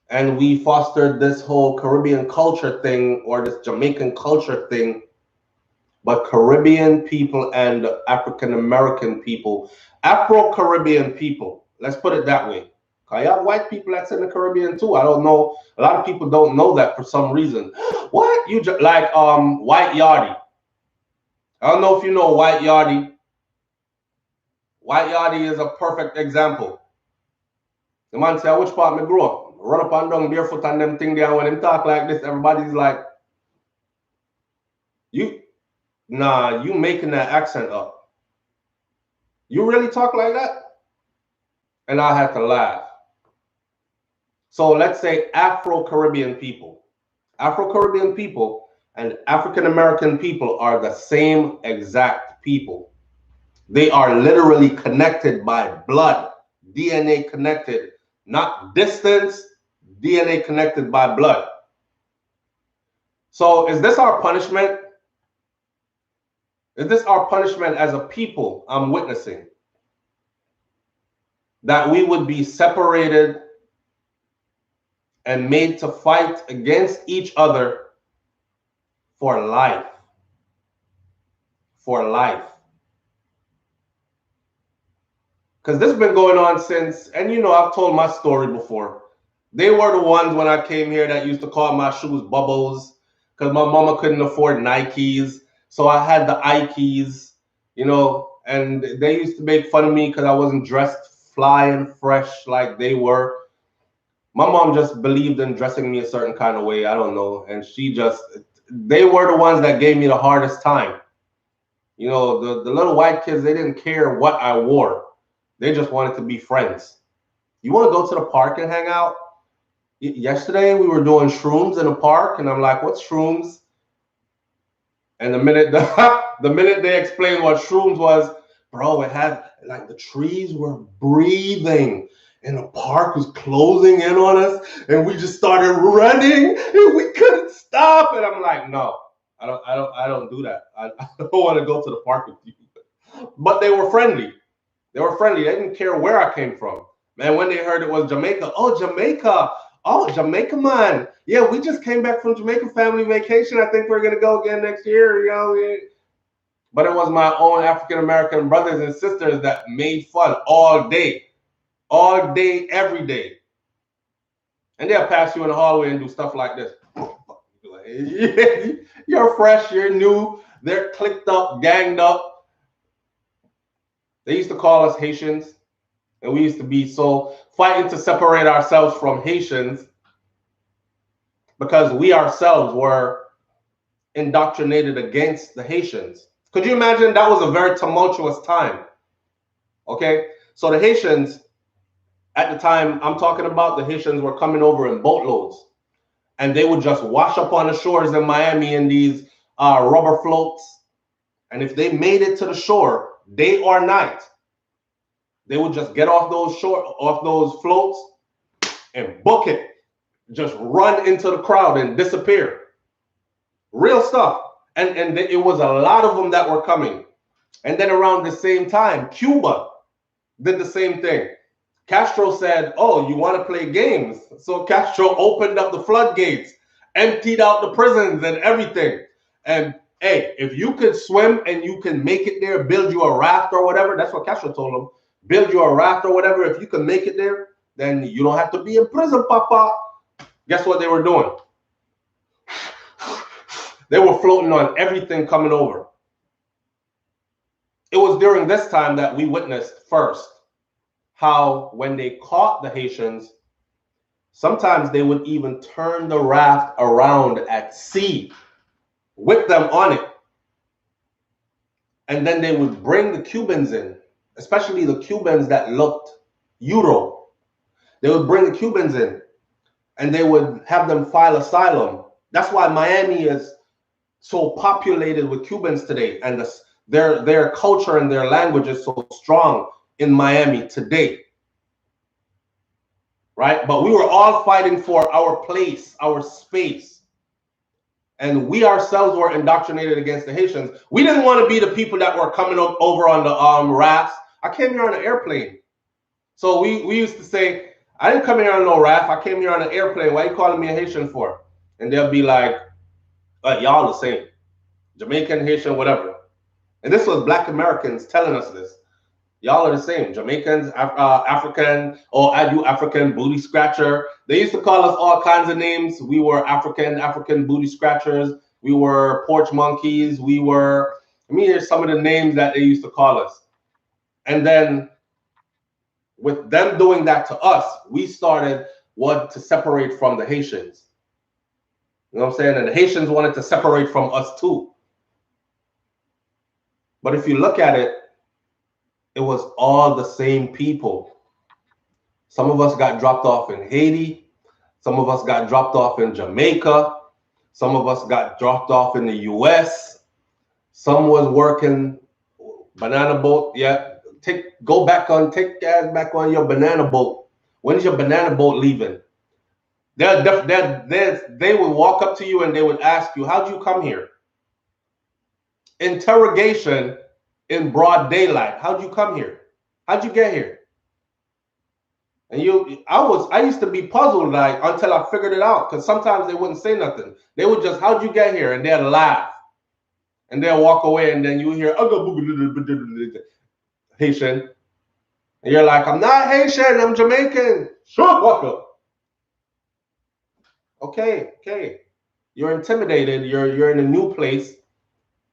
and we fostered this whole Caribbean culture thing, or this Jamaican culture thing. But Caribbean people and African American people, Afro-Caribbean people, let's put it that way. You have white people that's in the Caribbean too. I don't know. A lot of people don't know that for some reason. What? You just like White Yardie. I don't know if you know White Yardie. White Yardie is a perfect example. The man say, which part me grow up? Run up and down barefoot and them thing there. When him talk like this, everybody's like, Nah, you making that accent up. You really talk like that? And I had to laugh. So let's say Afro-Caribbean people. Afro-Caribbean people and African-American people are the same exact people. They are literally connected by blood, DNA connected, not distance, DNA connected by blood. So is this our punishment? Is this our punishment as a people I'm witnessing? That we would be separated and made to fight against each other for life. For life. Because this has been going on since, and you know, I've told my story before. They were the ones when I came here that used to call my shoes bubbles because my mama couldn't afford Nikes. So I had the Ikes, you know, and they used to make fun of me because I wasn't dressed fly and fresh like they were. My mom just believed in dressing me a certain kind of way. I don't know. And they were the ones that gave me the hardest time. You know, the little white kids, they didn't care what I wore. They just wanted to be friends. You want to go to the park and hang out? Yesterday we were doing shrooms in the park, and I'm like, "What's shrooms?" And the minute they explained what shrooms was, bro, it had like the trees were breathing, and the park was closing in on us, and we just started running, and we couldn't stop. And I'm like, "No, I don't do that. I don't want to go to the park with you." But they were friendly. They were friendly. They didn't care where I came from. Man, when they heard it was Jamaica, oh, Jamaica. Oh, Jamaica, man. Yeah, we just came back from Jamaica family vacation. I think we're going to go again next year. You know, but it was my own African-American brothers and sisters that made fun all day, every day. And they'll pass you in the hallway and do stuff like this. You're fresh, you're new. They're clicked up, ganged up. They used to call us Haitians, and we used to be so fighting to separate ourselves from Haitians because we ourselves were indoctrinated against the Haitians. Could you imagine? That was a very tumultuous time. Okay, so the Haitians, at the time I'm talking about, the Haitians were coming over in boatloads, and they would just wash up on the shores in Miami in these rubber floats. And if they made it to the shore, day or night, they would just get off those floats and book it, just run into the crowd and disappear. Real stuff. And it was a lot of them that were coming. And then around the same time, Cuba did the same thing. Castro said, "Oh, you want to play games?" So Castro opened up the floodgates, emptied out the prisons and everything. And hey, if you could swim and you can make it there, build you a raft or whatever. That's what Castro told them. Build you a raft or whatever. If you can make it there, then you don't have to be in prison, Papa. Guess what they were doing? They were floating on everything coming over. It was during this time that we witnessed first how when they caught the Haitians, sometimes they would even turn the raft around at sea with them on it. And then they would bring the Cubans in, especially the Cubans that looked Euro. They would bring the Cubans in and they would have them file asylum. That's why Miami is so populated with Cubans today, and their culture and their language is so strong in Miami today. Right? But we were all fighting for our place, our space. And we ourselves were indoctrinated against the Haitians. We didn't want to be the people that were coming over on the rafts. I came here on an airplane. So we used to say, "I didn't come here on no raft. I came here on an airplane. Why are you calling me a Haitian for?" And they'll be like, "Y'all the same. Jamaican, Haitian, whatever." And this was Black Americans telling us this. Y'all are the same. Jamaicans, African, or you African booty scratcher. They used to call us all kinds of names. We were African booty scratchers. We were porch monkeys. We were, here's some of the names that they used to call us. And then with them doing that to us, we started to separate from the Haitians. You know what I'm saying? And the Haitians wanted to separate from us too. But if you look at it, it was all the same people. Some of us got dropped off in Haiti. Some of us got dropped off in Jamaica. Some of us got dropped off in the US. Some was working banana boat. Yeah, take gas back on your banana boat. When's your banana boat leaving? They would walk up to you and they would ask you, how'd you come here? Interrogation in broad daylight. How'd you come here? How'd you get here? And I used to be puzzled like until I figured it out, because sometimes they wouldn't say nothing. They would just, how'd you get here? And they'd laugh. And they'll walk away, and then you hear Haitian. And you're like, I'm not Haitian, I'm Jamaican. Shut up. Okay. You're intimidated. You're in a new place.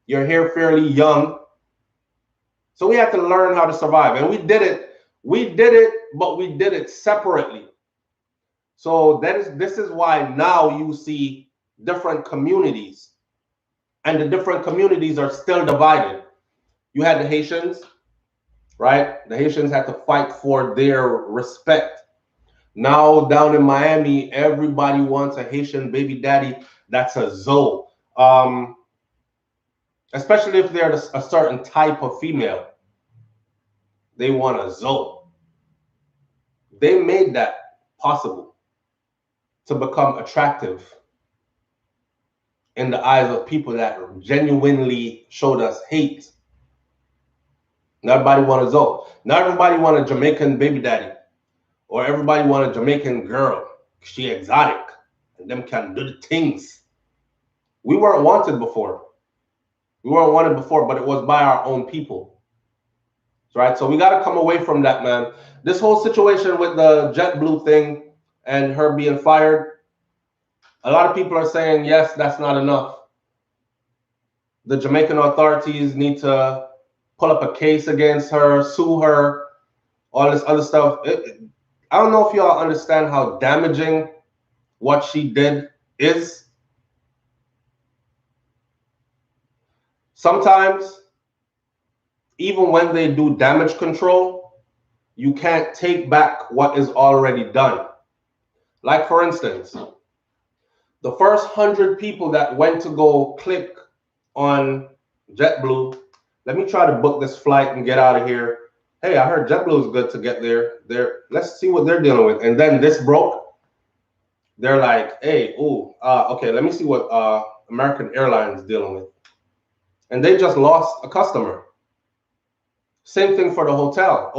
You're here fairly young. So we had to learn how to survive. And we did it, but we did it separately. So this is why now you see different communities. And the different communities are still divided. You had the Haitians, right? The Haitians had to fight for their respect. Now down in Miami, everybody wants a Haitian baby daddy that's a Zoe. Especially if they're a certain type of female. They want a Zoe. They made that possible to become attractive in the eyes of people that genuinely showed us hate. Not everybody want a Zoe. Not everybody want a Jamaican baby daddy. Or everybody want a Jamaican girl. She exotic. And them can do the things. We weren't wanted before. But it was by our own people. Right? So we got to come away from that, man. This whole situation with the Jetblue thing and her being fired, a lot of people are saying, yes, that's not enough. The Jamaican authorities need to pull up a case against her, sue her, all this other stuff. I don't know if y'all understand how damaging what she did is. Sometimes, even when they do damage control, you can't take back what is already done. Like, for instance, the first 100 people that went to go click on Jetblue, let me try to book this flight and get out of here. Hey, I heard JetBlue is good to get there. Let's see what they're dealing with. And then this broke. They're like, hey, okay, let me see what American Airlines is dealing with. And they just lost a customer. Same thing for the hotel.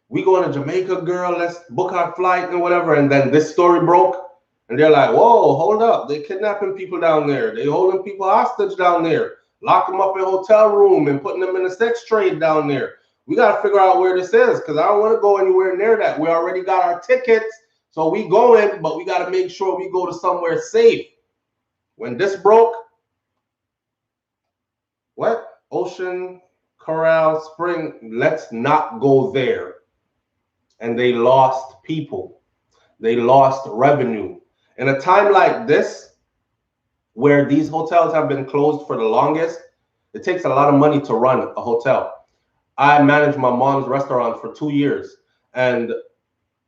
We going to Jamaica, girl, let's book our flight and whatever. And then this story broke. And they're like, whoa, hold up. They're kidnapping people down there. They're holding people hostage down there. Lock them up in a hotel room and putting them in a sex trade down there. We got to figure out where this is, because I don't want to go anywhere near that. We already got our tickets, so we going, but we got to make sure we go to somewhere safe. When this broke, what? Ocean, Coral Spring, let's not go there. And they lost people. They lost revenue. In a time like this, where these hotels have been closed for the longest, it takes a lot of money to run a hotel. I managed my mom's restaurant for 2 years, and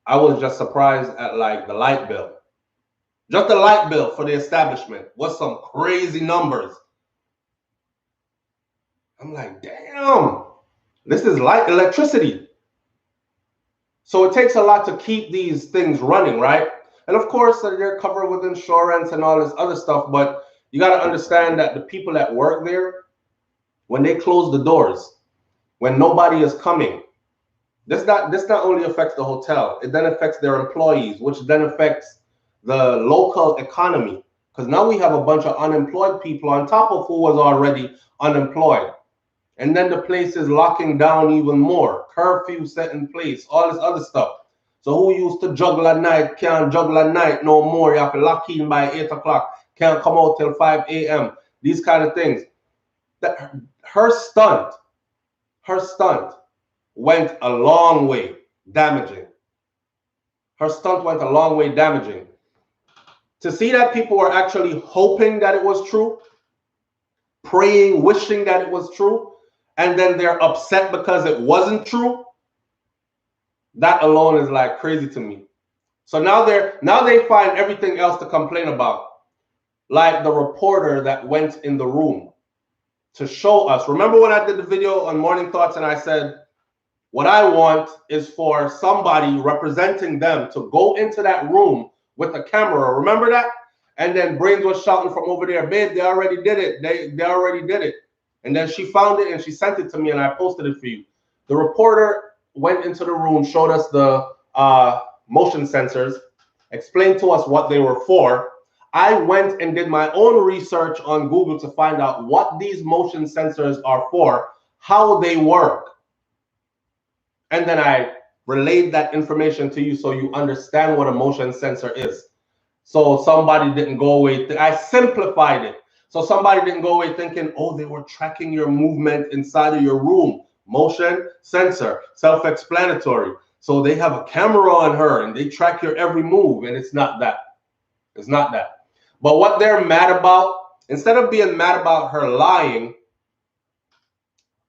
I was just surprised at like the light bill. Just the light bill for the establishment was some crazy numbers. I'm like, damn, this is like electricity. So it takes a lot to keep these things running, right? And of course, they're covered with insurance and all this other stuff, but you got to understand that the people that work there, when they close the doors, when nobody is coming, this not only affects the hotel, it then affects their employees, which then affects the local economy. Because now we have a bunch of unemployed people on top of who was already unemployed. And then the place is locking down even more. Curfew set in place, all this other stuff. So who used to juggle at night can't juggle at night no more. You have to lock in by 8 o'clock. Can't come out till 5 a.m. These kind of things. Her stunt went a long way damaging. Her stunt went a long way damaging. To see that people were actually hoping that it was true, praying, wishing that it was true, and then they're upset because it wasn't true, that alone is like crazy to me. So now they find everything else to complain about. Like the reporter that went in the room to show us. Remember when I did the video on Morning Thoughts and I said, what I want is for somebody representing them to go into that room with a camera. Remember that? And then Brains was shouting from over there, babe, they already did it. They already did it. And then she found it and she sent it to me and I posted it for you. The reporter went into the room, showed us the motion sensors, explained to us what they were for. I went and did my own research on Google to find out what these motion sensors are for, how they work. And then I relayed that information to you so you understand what a motion sensor is. So somebody didn't go away. I simplified it. So somebody didn't go away thinking, oh, they were tracking your movement inside of your room. Motion sensor, self-explanatory. So they have a camera on her and they track your every move. And it's not that. It's not that. But what they're mad about, instead of being mad about her lying,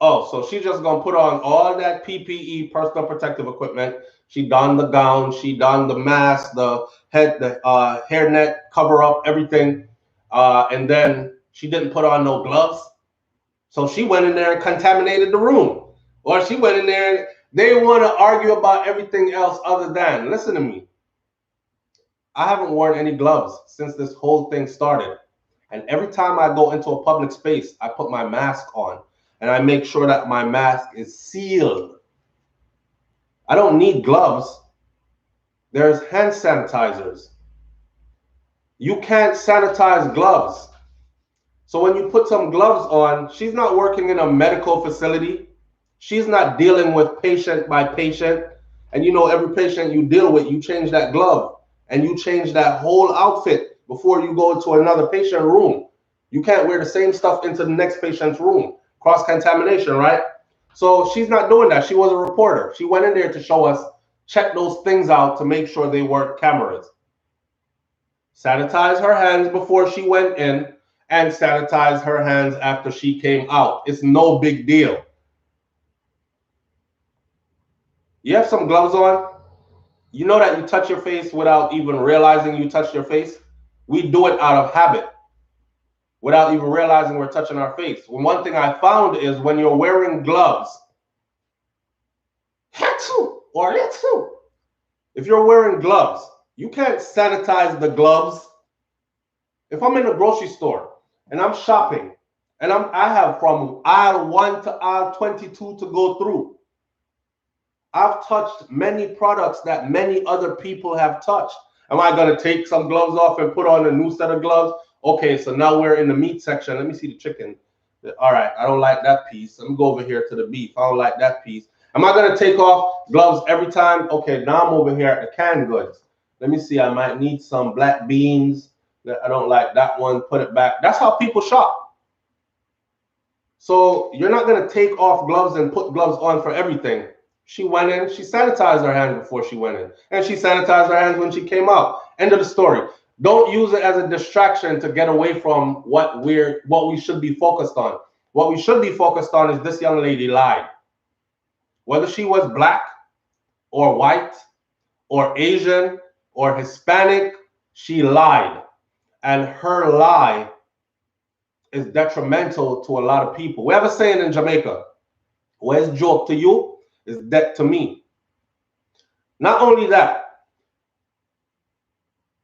oh, so she's just going to put on all that PPE, personal protective equipment. She donned the gown. She donned the mask, the head, the hairnet, cover up, everything. And then she didn't put on no gloves. So she went in there and contaminated the room. Or she went in there and they want to argue about everything else other than, listen to me. I haven't worn any gloves since this whole thing started. And every time I go into a public space, I put my mask on. And I make sure that my mask is sealed. I don't need gloves. There's hand sanitizers. You can't sanitize gloves. So when you put some gloves on, she's not working in a medical facility. She's not dealing with patient by patient. And you know, every patient you deal with, you change that glove and you change that whole outfit before you go into another patient room. You can't wear the same stuff into the next patient's room. Cross-contamination, right? So she's not doing that. She was a reporter. She went in there to show us, check those things out to make sure they weren't cameras. Sanitize her hands before she went in and sanitize her hands after she came out. It's no big deal. You have some gloves on. You know that you touch your face without even realizing you touched your face. We do it out of habit without even realizing we're touching our face. Well, one thing I found is when you're wearing gloves, if you're wearing gloves, you can't sanitize the gloves. If I'm in a grocery store and I'm shopping and I have from aisle 1 to aisle 22 to go through, I've touched many products that many other people have touched. Am I going to take some gloves off and put on a new set of gloves? Okay, so now we're in the meat section. Let me see the chicken. All right, I don't like that piece. Let me go over here to the beef. I don't like that piece. Am I going to take off gloves every time? Okay, now I'm over here at the canned goods. Let me see. I might need some black beans. I don't like that one. Put it back. That's how people shop. So you're not going to take off gloves and put gloves on for everything. She went in, she sanitized her hands before she went in. And she sanitized her hands when she came out. End of the story. Don't use it as a distraction to get away from what we should be focused on. What we should be focused on is this young lady lied. Whether she was black or white or Asian or Hispanic, she lied. And her lie is detrimental to a lot of people. We have a saying in Jamaica, where's joke to you is debt to me. Not only that,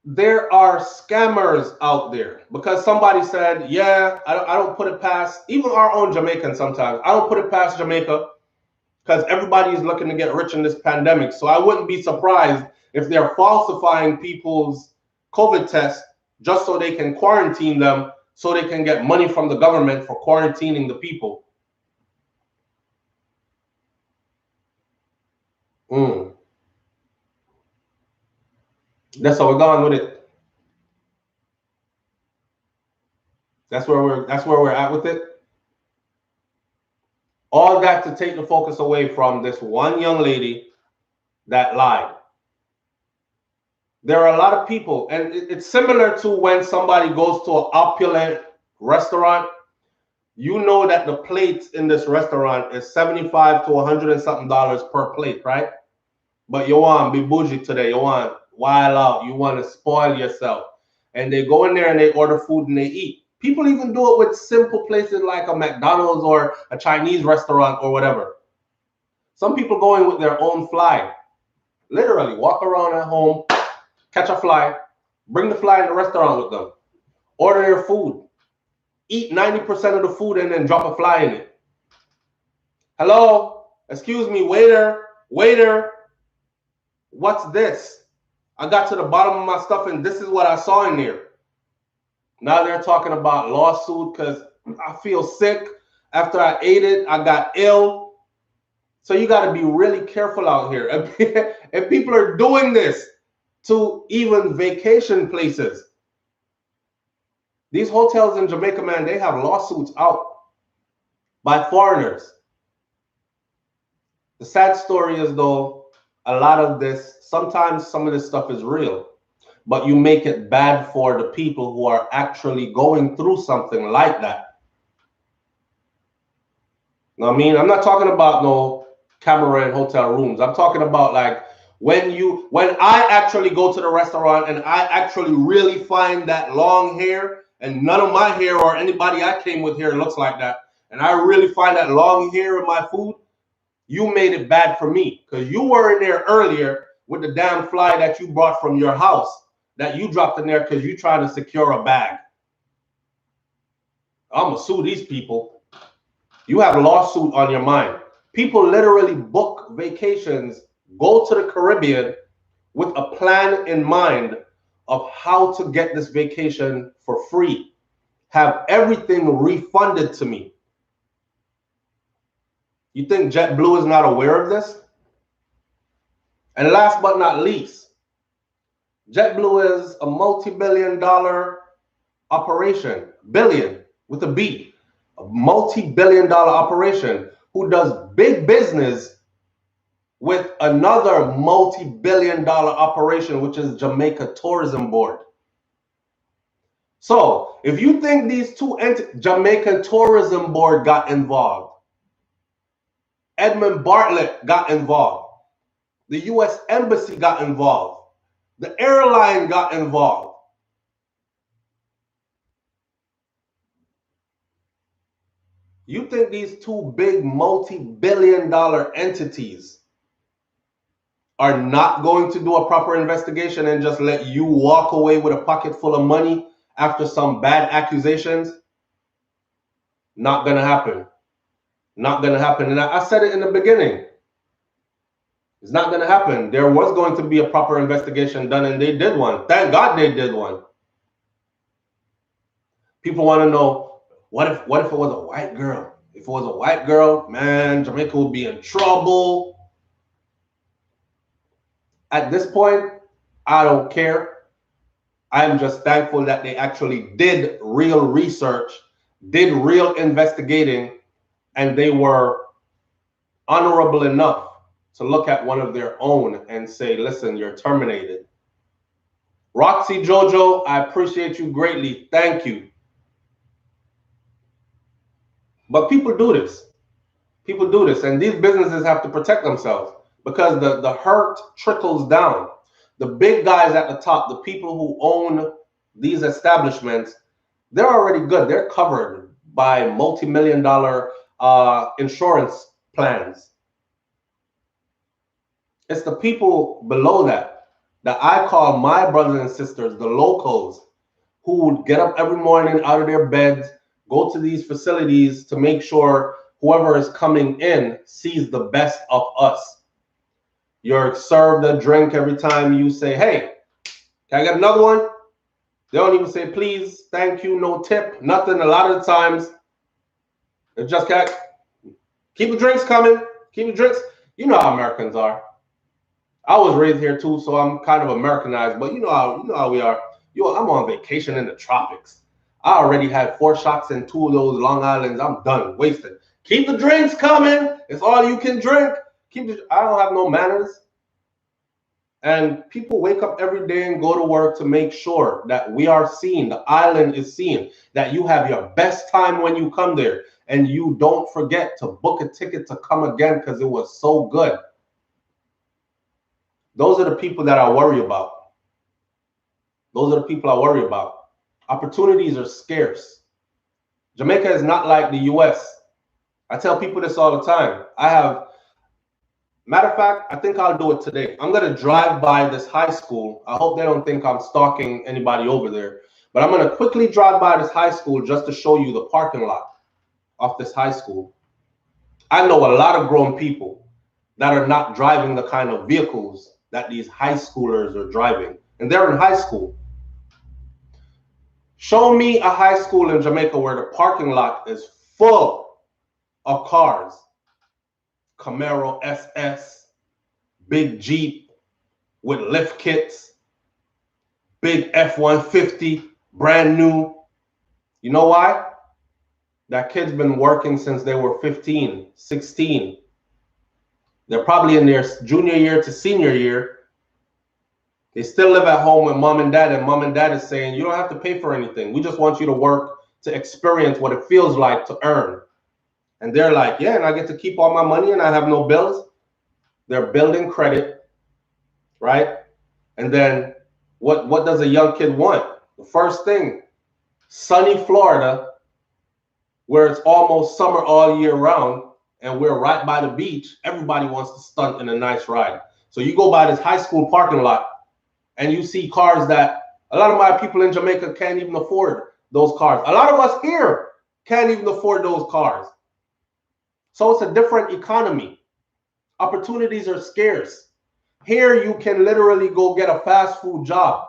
there are scammers out there because somebody said, yeah, I don't put it past, even our own Jamaicans sometimes, I don't put it past Jamaica because everybody is looking to get rich in this pandemic. So I wouldn't be surprised if they're falsifying people's COVID tests just so they can quarantine them, so they can get money from the government for quarantining the people. That's how we're going with it. That's where we're at with it. All that to take the focus away from this one young lady that lied. There are a lot of people, and it's similar to when somebody goes to an opulent restaurant You know that the plates in this restaurant is 75 to 100 and something dollars per plate, right? But you want to be bougie today. You want wild out. You want to spoil yourself. And they go in there and they order food and they eat. People even do it with simple places like a McDonald's or a Chinese restaurant or whatever. Some people go in with their own fly. Literally walk around at home, catch a fly, bring the fly in the restaurant with them, order your food, eat 90% of the food and then drop a fly in it. Hello, excuse me, waiter, what's this? I got to the bottom of my stuff and this is what I saw in there. Now they're talking about lawsuit because I feel sick. After I ate it, I got ill. So you got to be really careful out here. And people are doing this to even vacation places. These hotels in Jamaica, man, they have lawsuits out by foreigners. The sad story is, though, a lot of this, sometimes some of this stuff is real, but you make it bad for the people who are actually going through something like that. You know what I mean? I'm not talking about no camera in hotel rooms. I'm talking about like when I actually go to the restaurant and I actually really find that long hair, and none of my hair or anybody I came with here looks like that, and I really find that long hair in my food, you made it bad for me because you were in there earlier with the damn fly that you brought from your house that you dropped in there because you trying to secure a bag. I'm gonna sue these people. You have a lawsuit on your mind. People literally book vacations, go to the Caribbean with a plan in mind of how to get this vacation for free, have everything refunded to me. You think Jetblue is not aware of this? And last but not least, Jetblue is a multi-billion-dollar operation, billion with a B, a multi-billion-dollar operation who does big business with another multi-billion-dollar operation, which is Jamaica Tourism Board. So if you think these two entities, Jamaica Tourism Board got involved, Edmund Bartlett got involved, the U.S. Embassy got involved, the airline got involved. You think these two big multi-billion-dollar entities are not going to do a proper investigation and just let you walk away with a pocket full of money after some bad accusations? Not going to happen. Not going to happen. And I said it in the beginning. It's not going to happen. There was going to be a proper investigation done, and they did one. Thank God they did one. People want to know, what if it was a white girl? If it was a white girl, man, Jamaica would be in trouble. At this point, I don't care. I'm just thankful that they actually did real research, did real investigating, and they were honorable enough to look at one of their own and say, listen, you're terminated. Roxy Jojo, I appreciate you greatly. Thank you. But people do this. People do this, and these businesses have to protect themselves because the hurt trickles down. The big guys at the top, the people who own these establishments, they're already good. They're covered by multi-million-dollar insurance plans. It's the people below that I call my brothers and sisters, the locals, who would get up every morning out of their beds, go to these facilities to make sure whoever is coming in sees the best of us. You're served a drink every time you say, hey, can I get another one? They don't even say, please, thank you, no tip, nothing. A lot of the times, it just can't. Keep the drinks coming. Keep the drinks. You know how Americans are. I was raised here too, so I'm kind of Americanized, but you know how we are. I'm on vacation in the tropics. I already had 4 shots in 2 of those Long Islands. I'm done, wasted. Keep the drinks coming. It's all you can drink. I don't have no manners. And people wake up every day and go to work to make sure that we are seen, the island is seen, that you have your best time when you come there, and you don't forget to book a ticket to come again because it was so good. Those are the people that I worry about. Those are the people I worry about. Opportunities are scarce. Jamaica is not like the US. I tell people this all the time. Matter of fact, I think I'll do it today. I'm going to drive by this high school. I hope they don't think I'm stalking anybody over there. But I'm going to quickly drive by this high school just to show you the parking lot of this high school. I know a lot of grown people that are not driving the kind of vehicles that these high schoolers are driving. And they're in high school. Show me a high school in Jamaica where the parking lot is full of cars. Camaro SS, big Jeep with lift kits, big F-150, brand new. You know why? That kid's been working since they were 15, 16. They're probably in their junior year to senior year. They still live at home with mom and dad is saying, you don't have to pay for anything. We just want you to work to experience what it feels like to earn. And they're like, yeah, and I get to keep all my money and I have no bills. They're building credit, right? And then what does a young kid want? The first thing, sunny Florida, where it's almost summer all year round, and we're right by the beach. Everybody wants to stunt in a nice ride. So you go by this high school parking lot, and you see cars that a lot of my people in Jamaica can't even afford those cars. A lot of us here can't even afford those cars. So it's a different economy. Opportunities are scarce. Here you can literally go get a fast food job.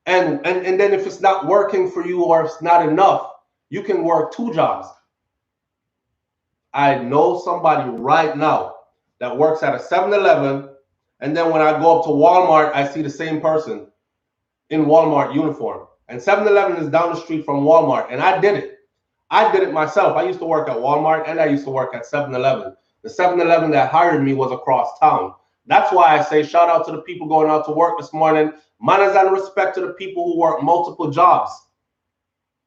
And then if it's not working for you or it's not enough, you can work 2 jobs. I know somebody right now that works at a 7-Eleven, and then when I go up to Walmart, I see the same person in Walmart uniform. And 7-Eleven is down the street from Walmart, and I did it. I did it myself. I used to work at Walmart and I used to work at 7-Eleven. The 7-Eleven that hired me was across town. That's why I say shout out to the people going out to work this morning. Manners and respect to the people who work multiple jobs.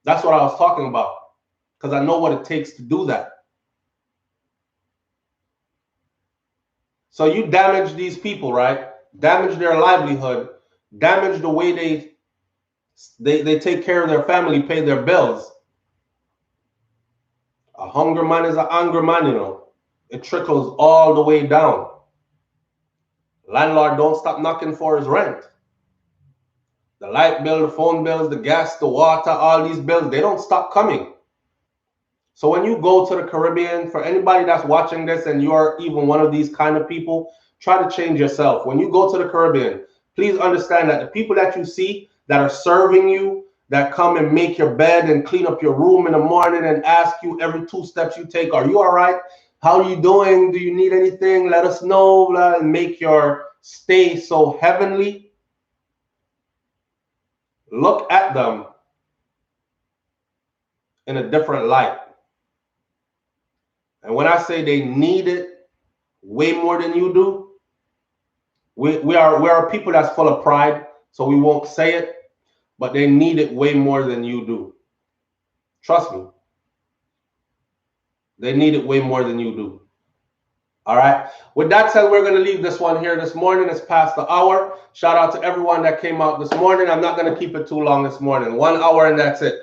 That's what I was talking about, because I know what it takes to do that. So you damage these people, right? Damage their livelihood, damage the way they take care of their family, pay their bills. A hungry man is an angry man, you know. It trickles all the way down. Landlord don't stop knocking for his rent. The light bill, the phone bills, the gas, the water, all these bills, they don't stop coming. So when you go to the Caribbean, for anybody that's watching this and you're even one of these kind of people, try to change yourself. When you go to the Caribbean, please understand that the people that you see that are serving you, that come and make your bed and clean up your room in the morning and ask you every 2 steps you take, are you all right? How are you doing? Do you need anything? Let us know, and make your stay so heavenly. Look at them in a different light. And when I say they need it way more than you do, we are people that's full of pride, so we won't say it, but they need it way more than you do. Trust me. They need it way more than you do. All right. With that said, we're going to leave this one here this morning. It's past the hour. Shout out to everyone that came out this morning. I'm not going to keep it too long this morning. 1 hour and that's it.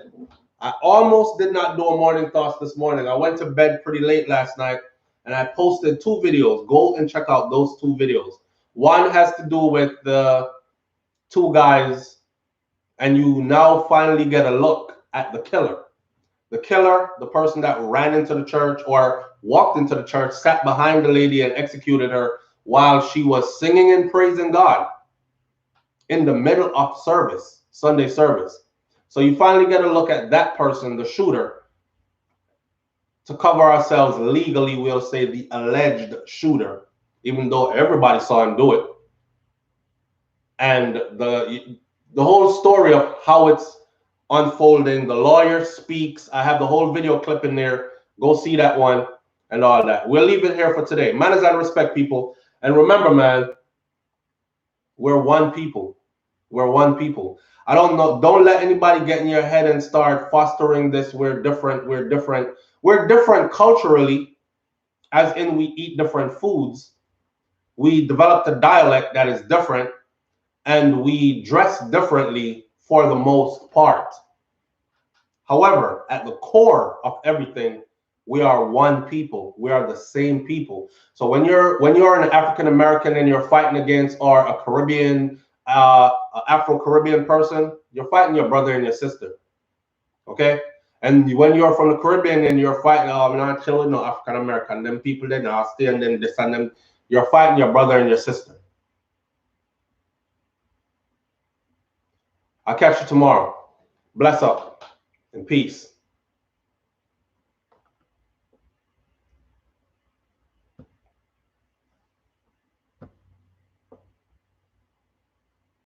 I almost did not do a morning thoughts this morning. I went to bed pretty late last night and I posted 2 videos. Go and check out those 2 videos. One has to do with the 2 guys, and you now finally get a look at the killer. The killer, the person that ran into the church or walked into the church, sat behind the lady and executed her while she was singing and praising God in the middle of service, Sunday service. So you finally get a look at that person, the shooter. To cover ourselves legally, we'll say the alleged shooter, even though everybody saw him do it. And the whole story of how it's unfolding, the lawyer speaks. I have the whole video clip in there. Go see that one and all that. We'll leave it here for today. Manners and respect, people. And remember, man, We're one people. We're one people. I don't know. Don't let anybody get in your head and start fostering this. We're different. We're different. We're different culturally, as in we eat different foods. We developed a dialect that is different, and we dress differently for the most part. However, at the core of everything, we are one people. We are the same people. So when you're an African American and you're fighting against or a Caribbean, Afro Caribbean person, you're fighting your brother and your sister. Okay. And when you're from the Caribbean and you're fighting, I'm not chilling no African American, them people they now stay and then this and them, you're fighting your brother and your sister. I'll catch you tomorrow. Bless up and peace.